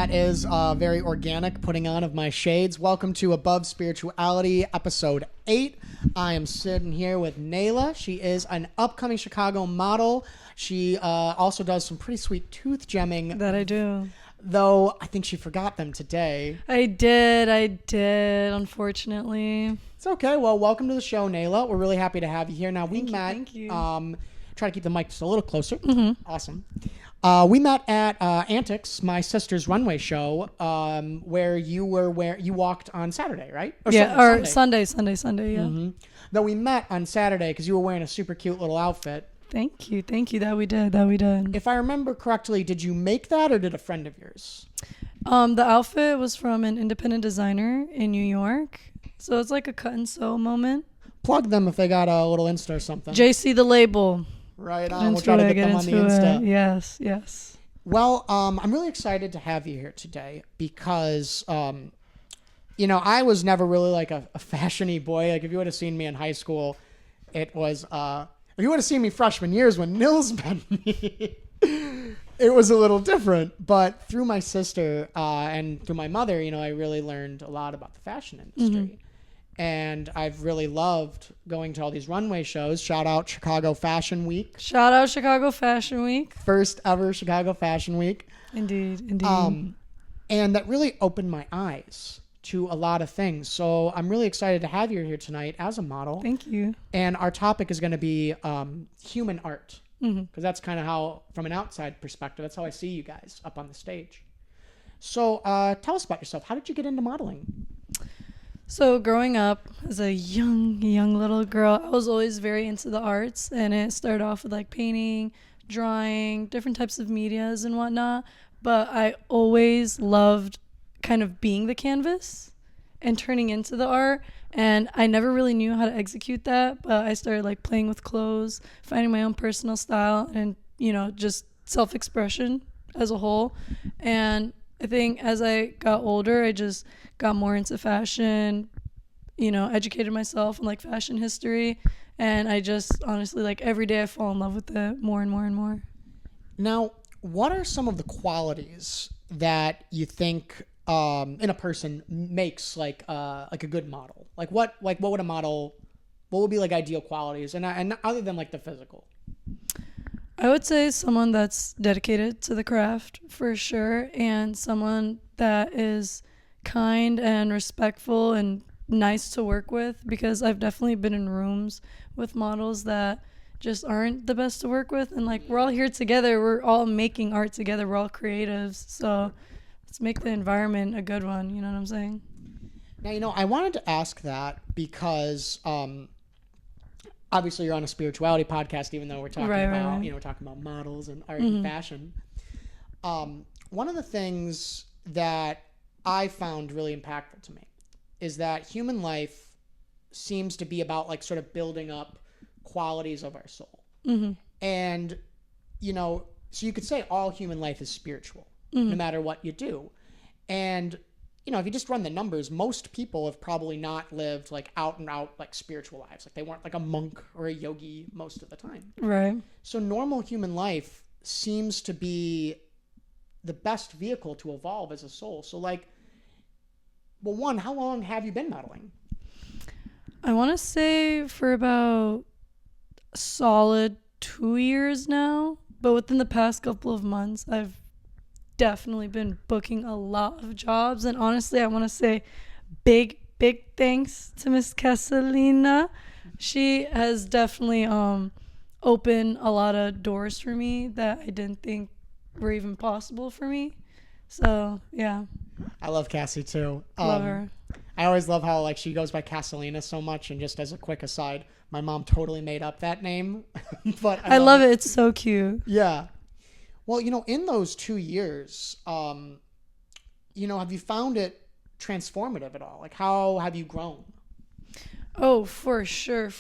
That is very organic putting on of my shades. Welcome to Above Spirituality, episode 8. I am sitting here with Nejla. She is an upcoming Chicago model. She also does some pretty sweet tooth gemming. That I do. Though I think she forgot them today. I did, unfortunately. It's okay. Well, welcome to the show, Nejla. We're really happy to have you here. Now, we met. Thank you. Try to keep the mic just a little closer. Mm-hmm. Awesome. We met at Antics, my sister's runway show, where you walked on Saturday, right? Sunday, yeah. Mm-hmm. Though we met on Saturday because you were wearing a super cute little outfit. Thank you. That we did. If I remember correctly, did you make that or did a friend of yours? The outfit was from an independent designer in New York. So it's like a cut and sew moment. Plug them if they got a little Insta or something. JC the Label. Right on. We'll try to get them on the Insta. Yes. Well, I'm really excited to have you here today because, I was never really like a fashion-y boy. Like if you would have seen me in high school, it was, if you would have seen me freshman years when Nils met me, it was a little different. But through my sister and through my mother, I really learned a lot about the fashion industry. Mm-hmm. And I've really loved going to all these runway shows. Shout out Chicago Fashion Week. First ever Chicago Fashion Week. Indeed. And that really opened my eyes to a lot of things. So I'm really excited to have you here tonight as a model. Thank you. And our topic is going to be human art. Mm-hmm. Because that's kind of how, from an outside perspective, that's how I see you guys up on the stage. So tell us about yourself. How did you get into modeling? So growing up as a young little girl, I was always very into the arts, and it started off with like painting, drawing, different types of medias and whatnot. But I always loved kind of being the canvas and turning into the art, and I never really knew how to execute that. But I started like playing with clothes, finding my own personal style, and just self-expression as a whole. And I think as I got older, I just got more into fashion, educated myself in like fashion history. And I just honestly, like every day I fall in love with it more and more and more. What are some of the qualities that you think in a person makes like a good model? What would be like ideal qualities and other than like the physical? I would say someone that's dedicated to the craft for sure, and someone that is kind and respectful and nice to work with, because I've definitely been in rooms with models that just aren't the best to work with, and like we're all here together, we're all making art together, we're all creatives, so let's make the environment a good one, you know what I'm saying? Now, I wanted to ask that because obviously you're on a spirituality podcast, even though we're talking about we're talking about models and art and fashion. One of the things that I found really impactful to me is that human life seems to be about like sort of building up qualities of our soul. Mm-hmm. And, so you could say all human life is spiritual, no matter what you do. And, if you just run the numbers, most people have probably not lived like out and out like spiritual lives. Like they weren't like a monk or a yogi most of the time. Right. So normal human life seems to be the best vehicle to evolve as a soul. So how long have you been modeling? I want to say for about a solid 2 years now, but within the past couple of months, I've definitely been booking a lot of jobs. And honestly, I want to say big thanks to Miss Casalina. She has definitely opened a lot of doors for me that I didn't think were even possible for me. So yeah, I love Cassie too. Love her. I always love how like she goes by Casalina so much. And just as a quick aside, my mom totally made up that name. But I love it. It's so cute. Yeah. Well, in those 2 years, have you found it transformative at all? Like, how have you grown? Oh, for sure.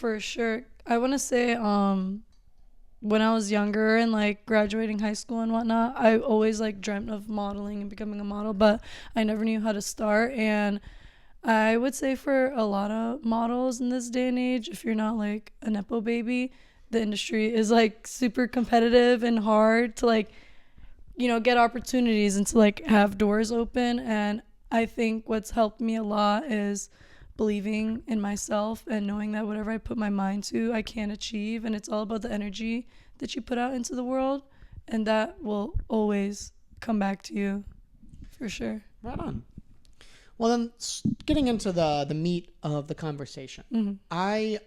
I want to say when I was younger and, like, graduating high school and whatnot, I always, like, dreamt of modeling and becoming a model, but I never knew how to start. And I would say for a lot of models in this day and age, if you're not, like, a Nepo baby, the industry is like super competitive and hard to like get opportunities and to like have doors open. And I think what's helped me a lot is believing in myself and knowing that whatever I put my mind to, I can achieve. And it's all about the energy that you put out into the world, and that will always come back to you for sure. Right on. Well, then, getting into the meat of the conversation, Mm-hmm. I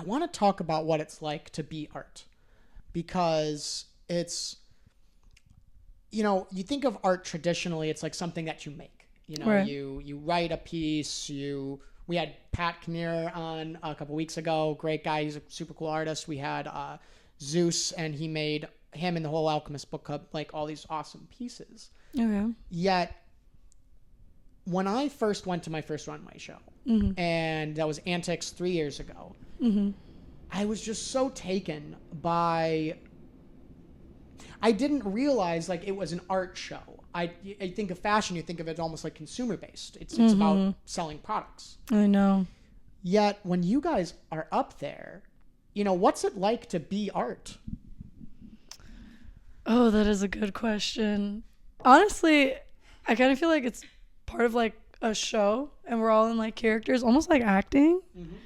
want to talk about what it's like to be art, because it's, you think of art traditionally, it's like something that you make. Right. You write a piece. We had Pat Kinnear on a couple weeks ago. Great guy. He's a super cool artist. We had Zeus, and he made him and the whole Alchemist Book Club like all these awesome pieces. Okay. Yet, when I first went to my first runway show, Mm-hmm. and that was Antics 3 years ago, Mm-hmm. I was just so taken by. I didn't realize like it was an art show. I think of fashion, you think of it almost like consumer based. It's about selling products. I know. Yet when you guys are up there, what's it like to be art? Oh, that is a good question. Honestly, I kind of feel like it's part of like a show and we're all in like characters, almost like acting. Mm-hmm.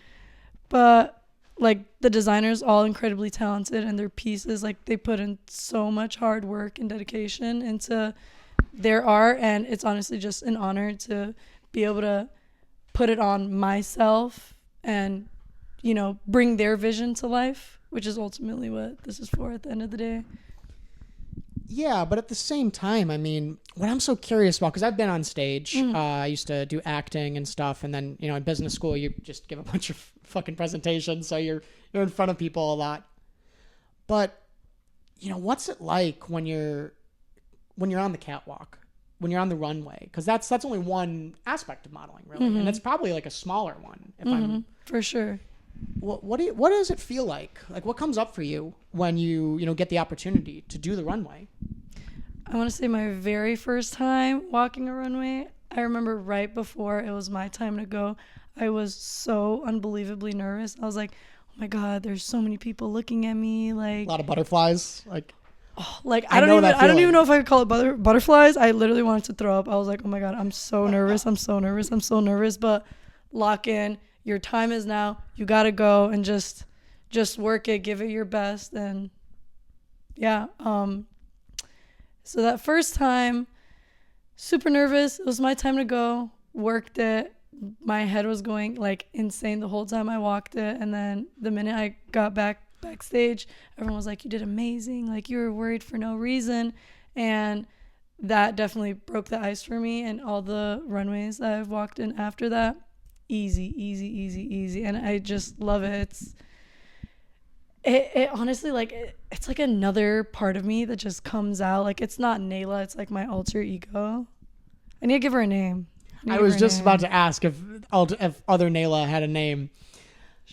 But like the designers all incredibly talented, and their pieces, like they put in so much hard work and dedication into their art, and it's honestly just an honor to be able to put it on myself and bring their vision to life, which is ultimately what this is for at the end of the day. Yeah, but at the same time, I mean, what I'm so curious about, because I've been on stage, I used to do acting and stuff, and then, in business school, you just give a bunch of fucking presentations, so you're in front of people a lot. But, what's it like when you're on the catwalk, when you're on the runway? Because that's only one aspect of modeling, really, and it's probably like a smaller one. If I'm for sure. What does it feel like? Like, what comes up for you when you get the opportunity to do the runway? I want to say my very first time walking a runway, I remember right before it was my time to go, I was so unbelievably nervous. I was like, oh my God, there's so many people looking at me. Like A lot of butterflies. I don't even know if I could call it butterflies. I literally wanted to throw up. I was like, oh my God, I'm so nervous. I'm so nervous. I'm so nervous. But lock in. Your time is now. You got to go and just work it. Give it your best. And yeah. So that first time, super nervous. It was my time to go. Worked it. My head was going like insane the whole time I walked it. And then the minute I got backstage, everyone was like, you did amazing. Like, you were worried for no reason. And that definitely broke the ice for me. And all the runways that I've walked in after that, easy. And I just love it. It honestly, like, it's like another part of me that just comes out. Like, it's not Nejla, it's like my alter ego. I need to give her a name. I was just about to ask if other Nejla had a name.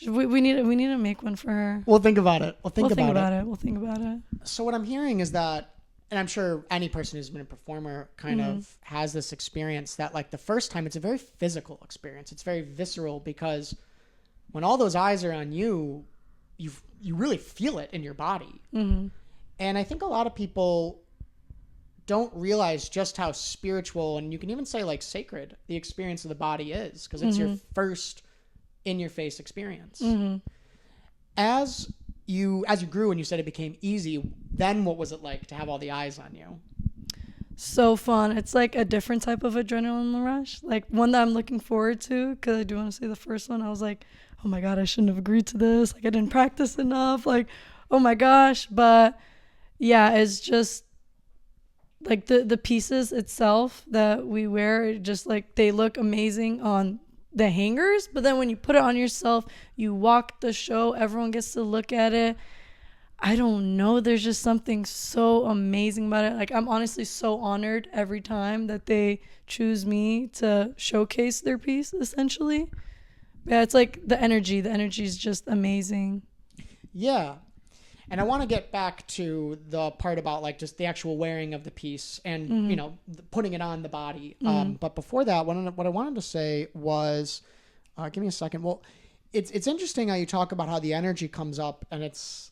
We need to make one for her. We'll think about it. We'll think about it. So what I'm hearing is that, and I'm sure any person who's been a performer kind of has this experience that, like, the first time it's a very physical experience. It's very visceral, because when all those eyes are on you, you really feel it in your body. Mm-hmm. And I think a lot of people don't realize just how spiritual, and you can even say like sacred, the experience of the body is, because it's your first in-your-face experience. Mm-hmm. As you grew and you said it became easy, then what was it like to have all the eyes on you? So fun. It's like a different type of adrenaline rush, like one that I'm looking forward to, because I do want to say the first one, I was like, oh my God, I shouldn't have agreed to this. Like, I didn't practice enough. Like, oh my gosh. But yeah, it's just like the pieces itself that we wear, just like they look amazing on the hangers, but then when you put it on yourself, you walk the show, everyone gets to look at it. I don't know, there's just something so amazing about it. Like, I'm honestly so honored every time that they choose me to showcase their piece, essentially. Yeah, it's like the energy is just amazing. Yeah. And I want to get back to the part about like just the actual wearing of the piece and, putting it on the body. But before that, what I wanted to say was, give me a second. Well, it's interesting how you talk about how the energy comes up, and it's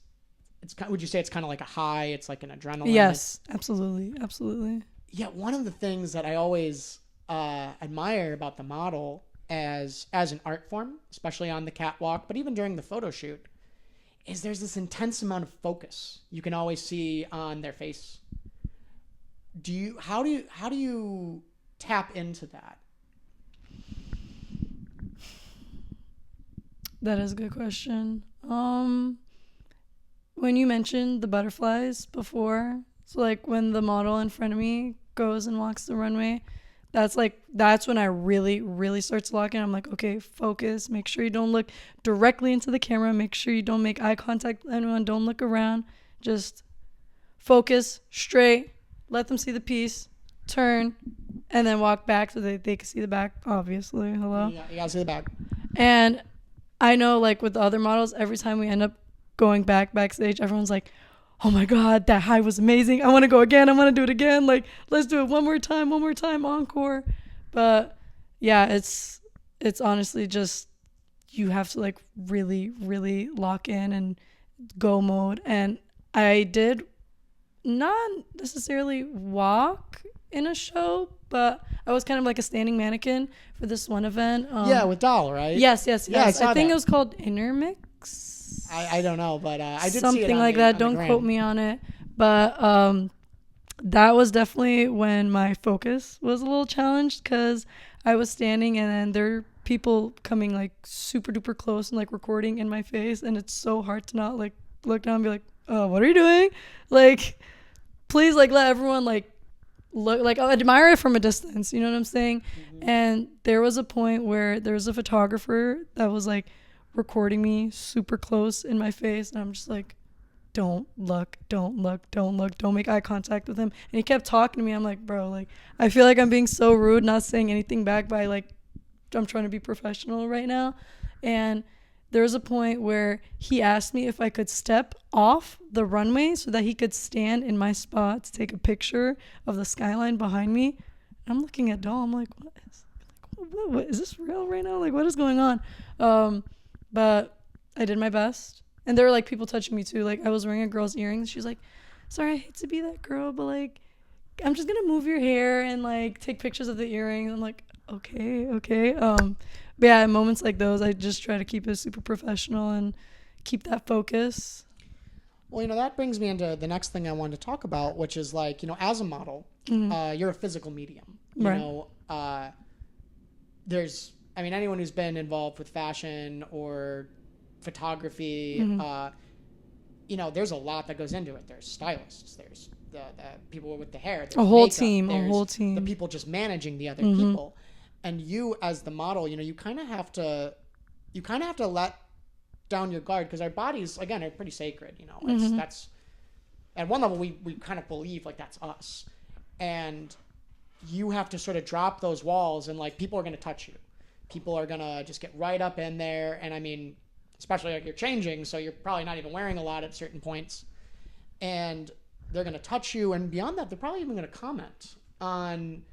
would you say it's kind of like a high? It's like an adrenaline. Yes, absolutely. Yeah, one of the things that I always admire about the model as an art form, especially on the catwalk, but even during the photo shoot, is there's this intense amount of focus you can always see on their face. How do you tap into that? That is a good question. When you mentioned the butterflies before, so like when the model in front of me goes and walks the runway, that's when I really start to lock in. I'm like, okay, focus. Make sure you don't look directly into the camera. Make sure you don't make eye contact with anyone. Don't look around. Just focus straight. Let them see the piece. Turn, and then walk back so that they can see the back. Obviously, hello. You gotta see the back. And I know, like with the other models, every time we end up going backstage, everyone's like, oh my God, that high was amazing. I want to go again. I want to do it again. Like, let's do it one more time, encore. But yeah, it's honestly just, you have to like really lock in and go mode. And I did not necessarily walk in a show, but I was kind of like a standing mannequin for this one event. Yeah, with Doll, right? Yes. Yeah, I think it was called Intermix. I don't know, but I did something see it like that. Don't quote me on it, but that was definitely when my focus was a little challenged because I was standing and then there are people coming like super duper close and like recording in my face, and it's so hard to not like look down and be like, oh, what are you doing? Like, please, like, let everyone like look, like, I'll admire it from a distance, you know what I'm saying? Mm-hmm. And there was a point where there was a photographer that was like recording me super close in my face, and I'm just like, don't look, don't make eye contact with him. And he kept talking to me. I'm like, bro, like, I feel like I'm being so rude, not saying anything back, but I'm trying to be professional right now. And there was a point where he asked me if I could step off the runway so that he could stand in my spot to take a picture of the skyline behind me. And I'm looking at Doll. I'm like, what is this real right now? Like, what is going on? But I did my best. And there were like people touching me too. Like, I was wearing a girl's earrings. She's like, sorry, I hate to be that girl, but like, I'm just gonna move your hair and like take pictures of the earrings. I'm like, okay. But yeah, in moments like those, I just try to keep it super professional and keep that focus. Well, that brings me into the next thing I wanted to talk about, which is like, as a model, mm-hmm. You're a physical medium. There's, anyone who's been involved with fashion or photography, mm-hmm. There's a lot that goes into it. There's stylists, there's the people with the hair, there's a whole makeup, team, the people just managing the other mm-hmm. people. And you as the model, you kind of have to let down your guard, because our bodies, again, are pretty sacred. Mm-hmm. That's at one level we kind of believe like that's us, and you have to sort of drop those walls, and like people are going to touch you. People are going to just get right up in there. And especially like you're changing, so you're probably not even wearing a lot at certain points, and they're going to touch you. And beyond that, they're probably even going to comment on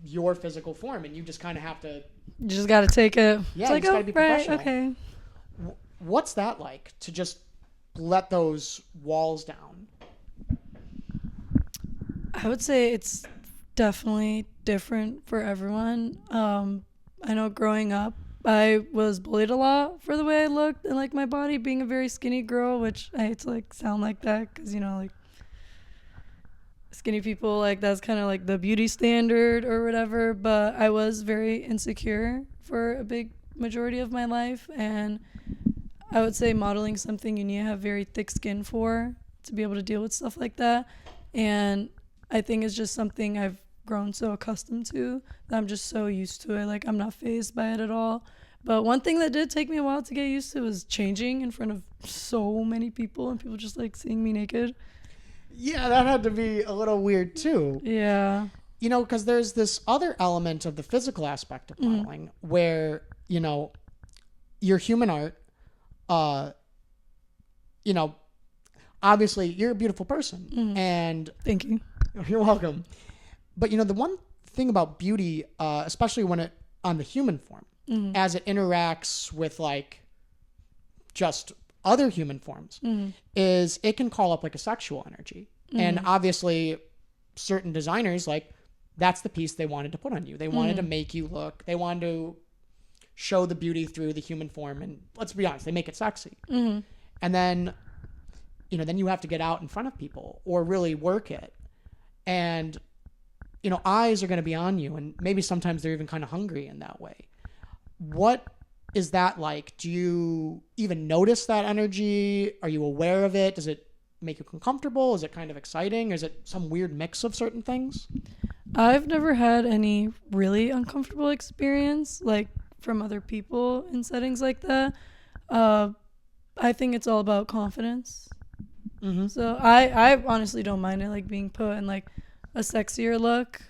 your physical form, and you just kind of have to. You just got to take it. Yeah, you just got to be professional. Right, okay. What's that like, to just let those walls down? I would say it's definitely different for everyone. I know growing up, I was bullied a lot for the way I looked and like my body, being a very skinny girl, which I hate to like sound like that because, like skinny people, like that's kind of like the beauty standard or whatever. But I was very insecure for a big majority of my life. And I would say modeling something you need to have very thick skin for to be able to deal with stuff like that. And I think it's just something I've grown so accustomed to that I'm just so used to it. Like, I'm not fazed by it at all. But one thing that did take me a while to get used to was changing in front of so many people and people just like seeing me naked. Yeah, that had to be a little weird too. Yeah. Because there's this other element of the physical aspect of modeling mm-hmm. where, your human art, obviously you're a beautiful person. Mm-hmm. And thank you. You're welcome. But, the one thing about beauty, especially when it on the human form, mm-hmm. as it interacts with like just other human forms is it can call up like a sexual energy. And obviously certain designers, like, that's the piece they wanted to put on you. They wanted to make you look, they wanted to show the beauty through the human form. And let's be honest, they make it sexy. And then, you know, then you have to get out in front of people or really work it. And, you know, eyes are going to be on you, and maybe sometimes they're even kind of hungry in that way. What is that like? Do you even notice that energy? Are you aware of it? Does it make you uncomfortable? Is it kind of exciting? Or is it some weird mix of certain things? I've never had any really uncomfortable experience, like, from other people in settings like that. I think it's all about confidence. So I honestly don't mind it, like, being put in, like, a sexier look.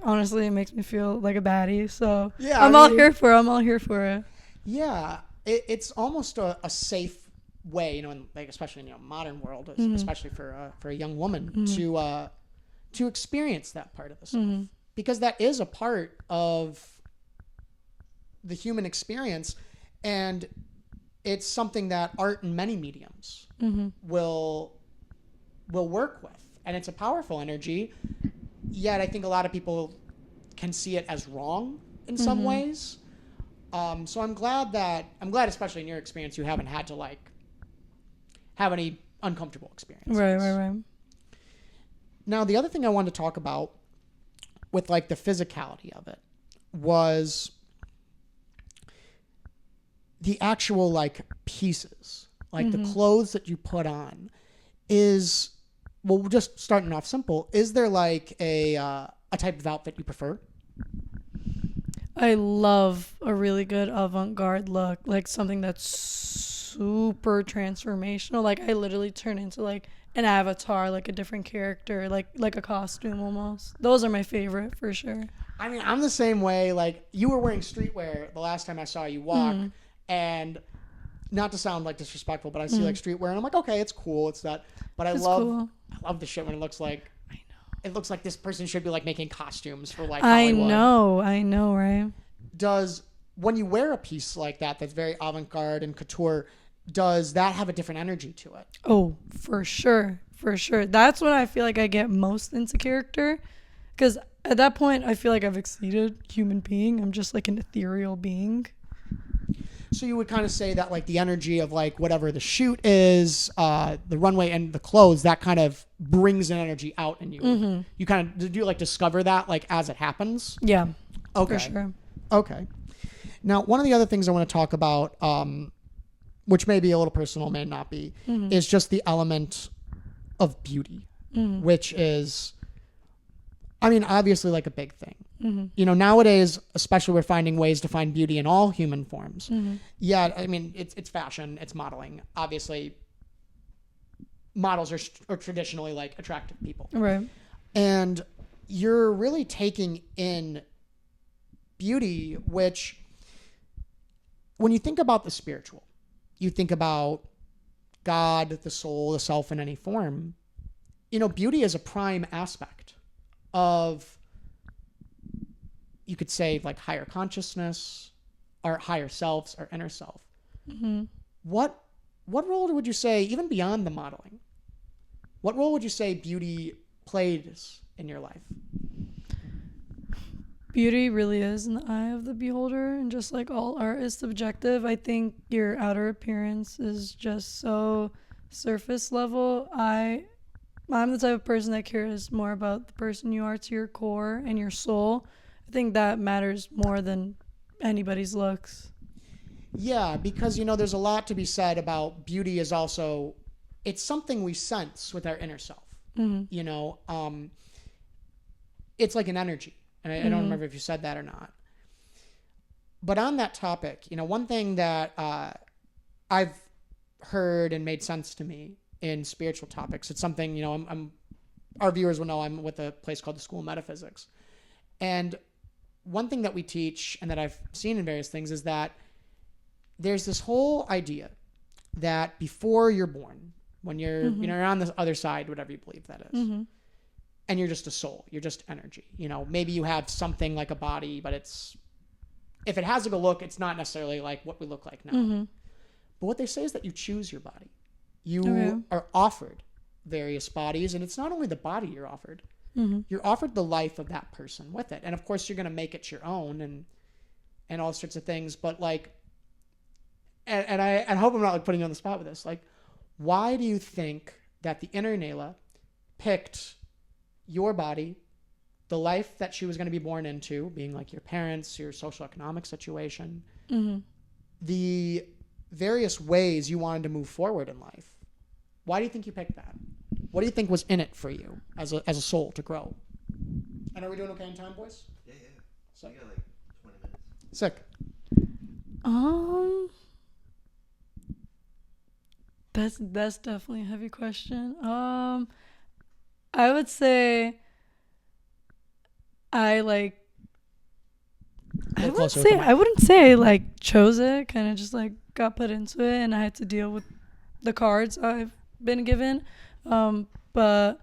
Honestly, it makes me feel like a baddie. So yeah, I'm all here for it. Yeah, it's almost a safe way, you know, in, like, especially in, you know, modern world, especially for a young woman to experience that part of the self, because that is a part of the human experience, and it's something that art in many mediums will work with, and it's a powerful energy. Yet I think a lot of people can see it as wrong in some ways. So I'm glad, especially in your experience, you haven't had to, like, have any uncomfortable experiences. Right. Now, the other thing I wanted to talk about with, like, the physicality of it was the actual, like, pieces, like the clothes that you put on. Is, well, just starting off simple, is there, like, a type of outfit you prefer? I love a really good avant-garde look, like something that's super transformational. Like, I literally turn into, like, an avatar, like a different character, like a costume almost. Those are my favorite for sure. I mean, I'm the same way. Like, you were wearing streetwear the last time I saw you walk, and not to sound, like, disrespectful, but I see like streetwear and I'm like, okay, it's cool, it's that. But I love the shit when it looks like, I know, it looks like this person should be, like, making costumes for, like, Hollywood. I know, right? When you wear a piece like that that's very avant-garde and couture, does that have a different energy to it? Oh, for sure. That's when I feel like I get most into character, because at that point I feel like I've exceeded human being. I'm just, like, an ethereal being. So you would kind of say that, like, the energy of, like, whatever the shoot is, the runway and the clothes, that kind of brings an energy out in you. You kind of, do you, like, discover that, like, as it happens? Yeah. Okay. For sure. Okay. Now, one of the other things I want to talk about, which may be a little personal, may not be, is just the element of beauty, which is, I mean, obviously, like, a big thing. You know, nowadays, especially, we're finding ways to find beauty in all human forms. Yeah, I mean, it's fashion, it's modeling. Obviously, models are traditionally, like, attractive people. Right. And you're really taking in beauty, which, when you think about the spiritual, you think about God, the soul, the self in any form. You know, beauty is a prime aspect of, you could say, like, higher consciousness, our higher selves, our inner self. What role would you say, even beyond the modeling, what role would you say beauty plays in your life? Beauty really is in the eye of the beholder, and just like all art is subjective, I think your outer appearance is just so surface level. I'm the type of person that cares more about the person you are to your core and your soul. I think that matters more than anybody's looks. Yeah, because, you know, there's a lot to be said about beauty is also, it's something we sense with our inner self. You know, it's like an energy. And I don't remember if you said that or not. But on that topic, you know, one thing that I've heard and made sense to me in spiritual topics, it's something, you know, our viewers will know I'm with a place called the School of Metaphysics. And one thing that we teach and that I've seen in various things is that there's this whole idea that before you're born, when you're, you know, you're on the other side, whatever you believe that is, and you're just a soul, you're just energy. You know, maybe you have something like a body, but if it has a good look, it's not necessarily like what we look like now. But what they say is that you choose your body. You are offered various bodies, and it's not only the body you're offered. You're offered the life of that person with it. And of course, you're going to make it your own and all sorts of things. But like, and I hope I'm not like putting you on the spot with this. Like, why do you think that the inner Nejla picked your body, the life that she was going to be born into, being like your parents, your social economic situation, the various ways you wanted to move forward in life? Why do you think you picked that? What do you think was in it for you as a soul to grow? And are we doing okay in time, boys? Yeah. Sick. We got like 20 minutes. Sick. That's definitely a heavy question. I would say I wouldn't say I like chose it, kind of just like got put into it and I had to deal with the cards I've been given. But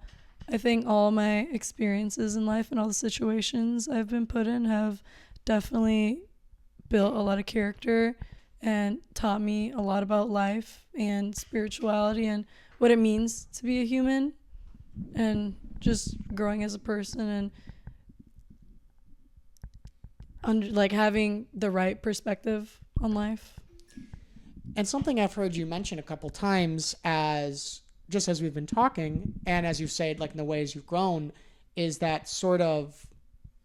I think all my experiences in life and all the situations I've been put in have definitely built a lot of character and taught me a lot about life and spirituality and what it means to be a human and just growing as a person and like having the right perspective on life. And something I've heard you mention a couple times as we've been talking, and as you said, like in the ways you've grown, is that sort of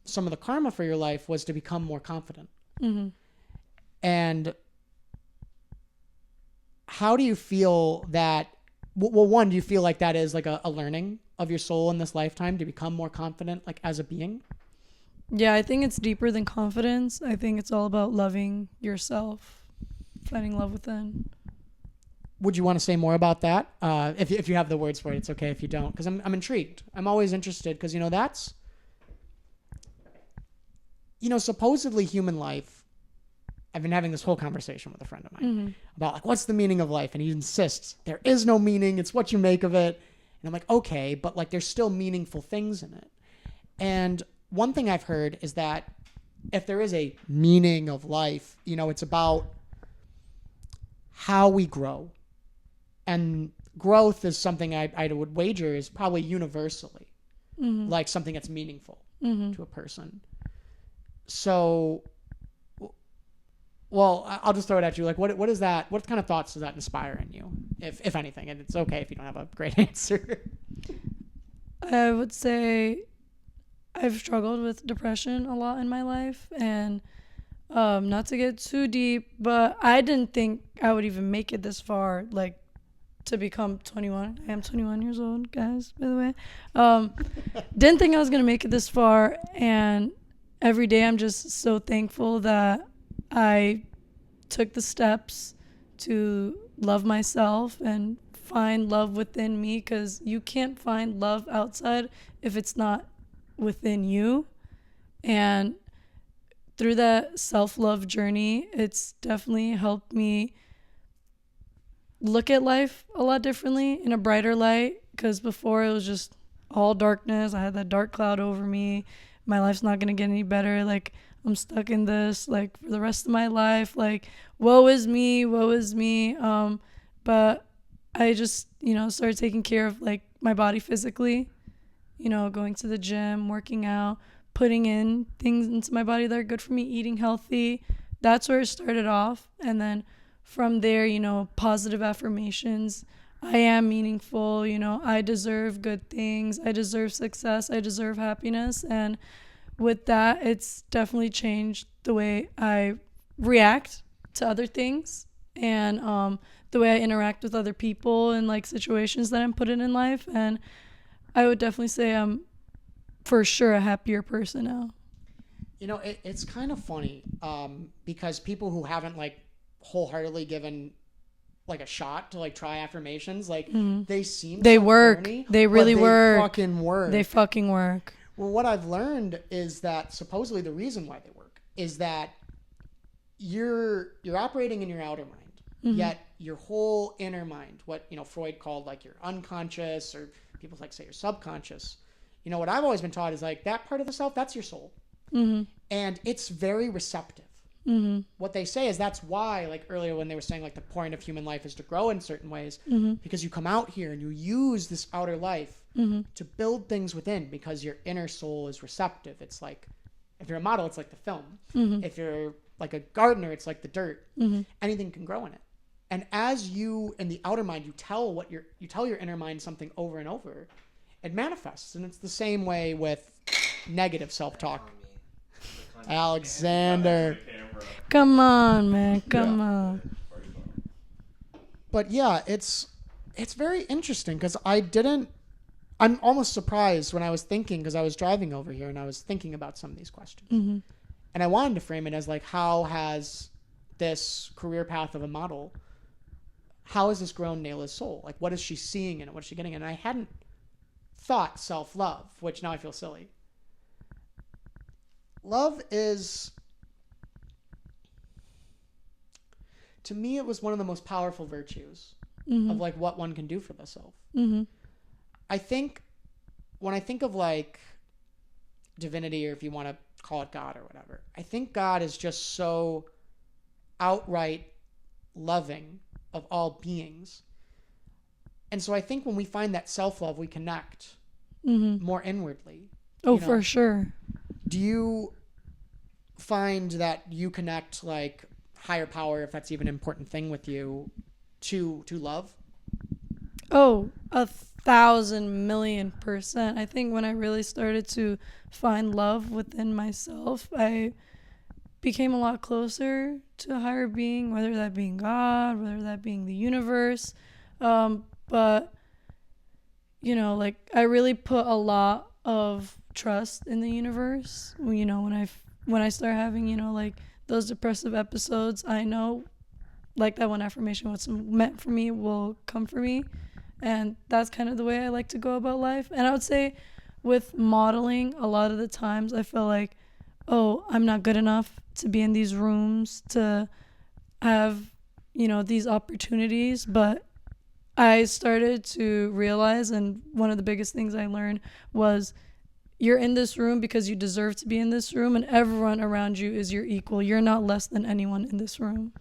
some of the karma for your life was to become more confident. And how do you feel that, well, one, do you feel like that is like a learning of your soul in this lifetime to become more confident, like as a being? Yeah, I think it's deeper than confidence. I think it's all about loving yourself, finding love within. Would you want to say more about that? If you have the words for it, it's okay if you don't, because I'm intrigued. I'm always interested because, that's, supposedly human life. I've been having this whole conversation with a friend of mine about like, what's the meaning of life? And he insists there is no meaning. It's what you make of it. And I'm like, okay, but like there's still meaningful things in it. And one thing I've heard is that if there is a meaning of life, it's about how we grow. And growth is something I would wager is probably universally like something that's meaningful to a person. So, well, I'll just throw it at you. Like, what is that? What kind of thoughts does that inspire in you, if anything? And it's okay if you don't have a great answer. I would say I've struggled with depression a lot in my life, and not to get too deep, but I didn't think I would even make it this far, like to become 21. I am 21 years old, guys, by the way. Didn't think I was going to make it this far, and every day I'm just so thankful that I took the steps to love myself and find love within me, because you can't find love outside if it's not within you. And through that self-love journey, it's definitely helped me look at life a lot differently in a brighter light, because before it was just all darkness. I had that dark cloud over me. My life's not going to get any better. Like, I'm stuck in this, like, for the rest of my life. Like, woe is me. But I just, started taking care of, like, my body physically, going to the gym, working out, putting in things into my body that are good for me, eating healthy. That's where it started off. And then from there, positive affirmations. I am meaningful, I deserve good things. I deserve success. I deserve happiness. And with that, it's definitely changed the way I react to other things and the way I interact with other people and like situations that I'm put in life. And I would definitely say I'm for sure a happier person now. It's kind of funny because people who haven't like wholeheartedly given like a shot to like try affirmations, like they work. Corny, they really work. They fucking work. Well, what I've learned is that supposedly the reason why they work is that you're operating in your outer mind, yet your whole inner mind, what Freud called like your unconscious, or people like say your subconscious. What I've always been taught is like that part of the self, that's your soul, and it's very receptive What they say is that's why, like earlier when they were saying like the point of human life is to grow in certain ways, because you come out here and you use this outer life to build things within, because your inner soul is receptive. It's like, if you're a model, it's like the film. If you're like a gardener, it's like the dirt. Anything can grow in it. And as you, in the outer mind, you tell your inner mind something over and over, it manifests. And it's the same way with negative self-talk. Alexander. Come on, man. Come on. But yeah, it's very interesting because I'm almost surprised when I was thinking, because I was driving over here and I was thinking about some of these questions. And I wanted to frame it as like, how has this career path of a model, how has this grown Nejla's soul? Like, what is she seeing in it? What is she getting in it? And I hadn't thought self-love, which now I feel silly. Love is, to me, it was one of the most powerful virtues of like what one can do for the self. I think when I think of like divinity, or if you want to call it God or whatever, I think God is just so outright loving of all beings. And so I think when we find that self-love, we connect more inwardly. Oh, you know? For sure. Do you find that you connect like higher power, if that's even an important thing with you, to love? Oh, 1,000,000,000%. I think when I really started to find love within myself, I became a lot closer to a higher being, whether that being God, whether that being the universe. But, you know, like I really put a lot of trust in the universe. You know, when I start having, you know, like those depressive episodes, I know like that one affirmation, what's meant for me will come for me. And that's kind of the way I like to go about life. And I would say with modeling, a lot of the times I feel like, oh, I'm not good enough to be in these rooms, to have, you know, these opportunities. But I started to realize, and one of the biggest things I learned was, you're in this room because you deserve to be in this room, and everyone around you is your equal. You're not less than anyone in this room.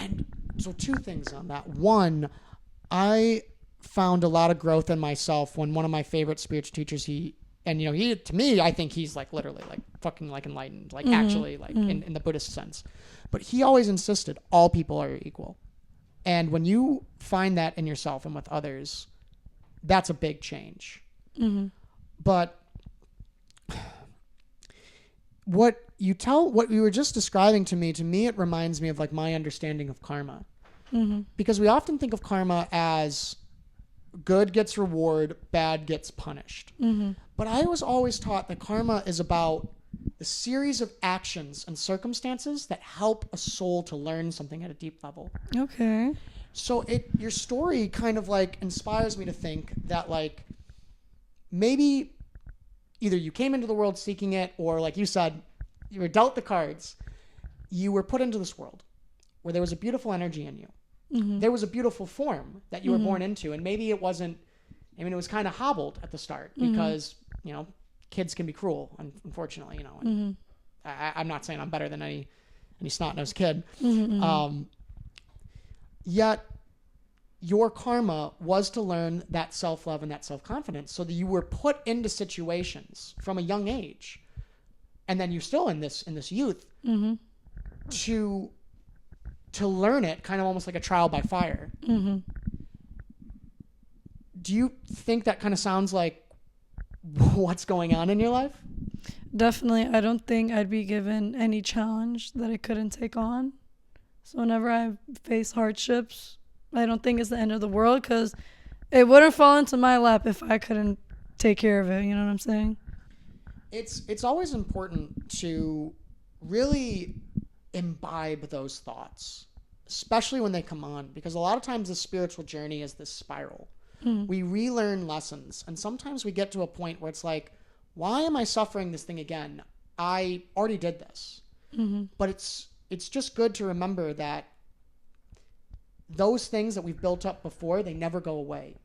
And so 2 things on that. One, I found a lot of growth in myself when one of my favorite spiritual teachers, he, to me, I think he's like literally like fucking like enlightened, like actually like in the Buddhist sense. But he always insisted all people are equal. And when you find that in yourself and with others, that's a big change. But what you were just describing to me, it reminds me of like my understanding of karma. Because we often think of karma as good gets reward, bad gets punished. But I was always taught that karma is about the series of actions and circumstances that help a soul to learn something at a deep level. Okay. So your story kind of like inspires me to think that like maybe either you came into the world seeking it, or like you said, you were dealt the cards. You were put into this world where there was a beautiful energy in you. There was a beautiful form that you were born into, and maybe it wasn't, I mean, it was kind of hobbled at the start because, you know, kids can be cruel, unfortunately, you know, and I'm not saying I'm better than any snot-nosed kid. Yet your karma was to learn that self-love and that self-confidence, so that you were put into situations from a young age, and then you're still in this youth to learn it, kind of almost like a trial by fire. Do you think that kind of sounds like what's going on in your life? Definitely. I don't think I'd be given any challenge that I couldn't take on. So whenever I face hardships, I don't think it's the end of the world, because it wouldn't fall into my lap if I couldn't take care of it. You know what I'm saying? It's always important to really imbibe those thoughts, especially when they come on, because a lot of times the spiritual journey is this spiral. We relearn lessons, and sometimes we get to a point where it's like, why am I suffering this thing again? I already did this. But it's just good to remember that those things that we've built up before, they never go away.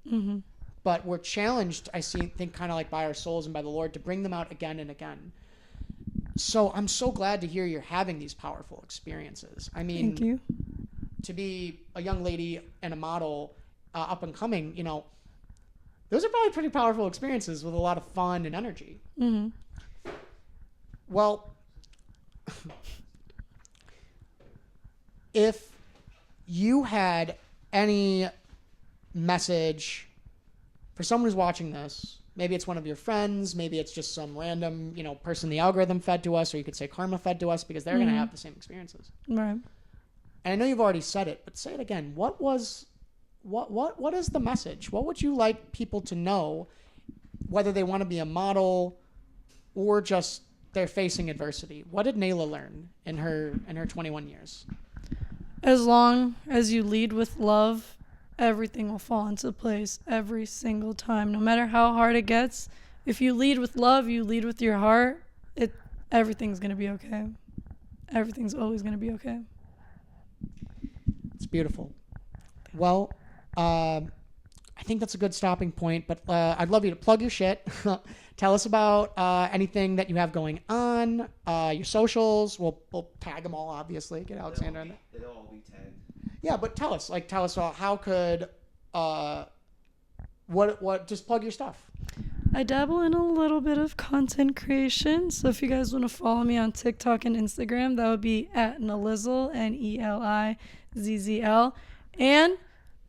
But we're challenged, think kind of like by our souls and by the Lord, to bring them out again and again. So I'm so glad to hear you're having these powerful experiences. I mean, Thank you. To be a young lady and a model up and coming, you know, those are probably pretty powerful experiences with a lot of fun and energy. Mm-hmm. Well, if you had any message for someone who's watching this, maybe it's one of your friends, maybe it's just some random, you know, person the algorithm fed to us, or you could say karma fed to us, because they're going to have the same experiences. Right. And I know you've already said it, but say it again. What is the message? What would you like people to know, whether they want to be a model or just they're facing adversity? What did Nejla learn in her 21 years? As long as you lead with love, everything will fall into place every single time. No matter how hard it gets, if you lead with love, you lead with your heart, everything's going to be okay. Everything's always going to be okay. It's beautiful. Well, I think that's a good stopping point, but I'd love you to plug your shit. Tell us about anything that you have going on, your socials. We'll tag them all, obviously. Get Alexander in there. It'll all be tagged. Yeah, but tell us how could just plug your stuff. I dabble in a little bit of content creation, so if you guys want to follow me on TikTok and Instagram, that would be at Nelizzle, Nelizzl. And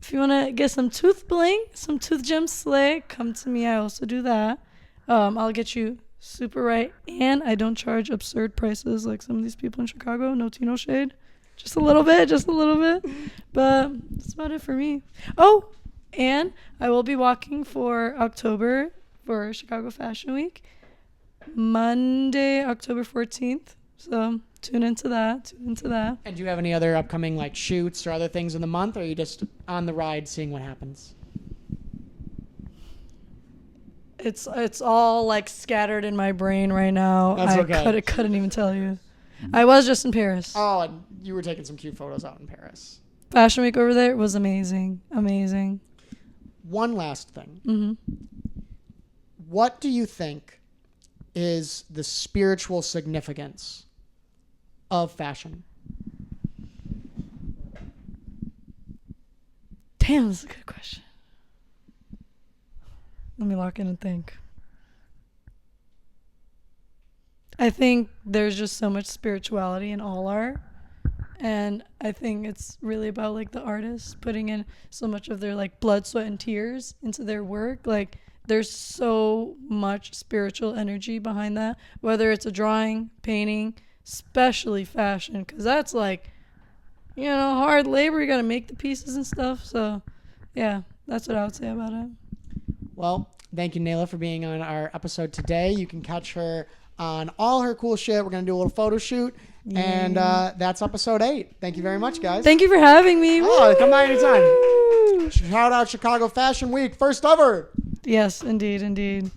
if you want to get some tooth bling, some tooth gem slay, come to me. I also do that. I'll get you super right, and I don't charge absurd prices like some of these people in Chicago. No tea, no shade. Just a little bit. But that's about it for me. Oh, and I will be walking for October for Chicago Fashion Week, Monday, October 14th. So tune into that. And do you have any other upcoming like shoots or other things in the month, or are you just on the ride seeing what happens? It's all like scattered in my brain right now. That's okay. I couldn't even tell you. I was just in Paris. Oh, and you were taking some cute photos out in Paris. Fashion Week over there was amazing. One last thing. Mm-hmm. What do you think is the spiritual significance of fashion? Damn, that's a good question. Let me lock in and think. I think there's just so much spirituality in all art. And I think it's really about like the artists putting in so much of their like blood, sweat, and tears into their work. Like there's so much spiritual energy behind that, whether it's a drawing, painting, especially fashion, because that's like, you know, hard labor. You got to make the pieces and stuff. So yeah, that's what I would say about it. Well, thank you, Nejla, for being on our episode today. You can catch her on all her cool shit. We're going to do a little photo shoot. Yeah. And that's episode 8. Thank you very much, guys. Thank you for having me. Oh, come by anytime. Shout out Chicago Fashion Week. First ever. Yes, indeed.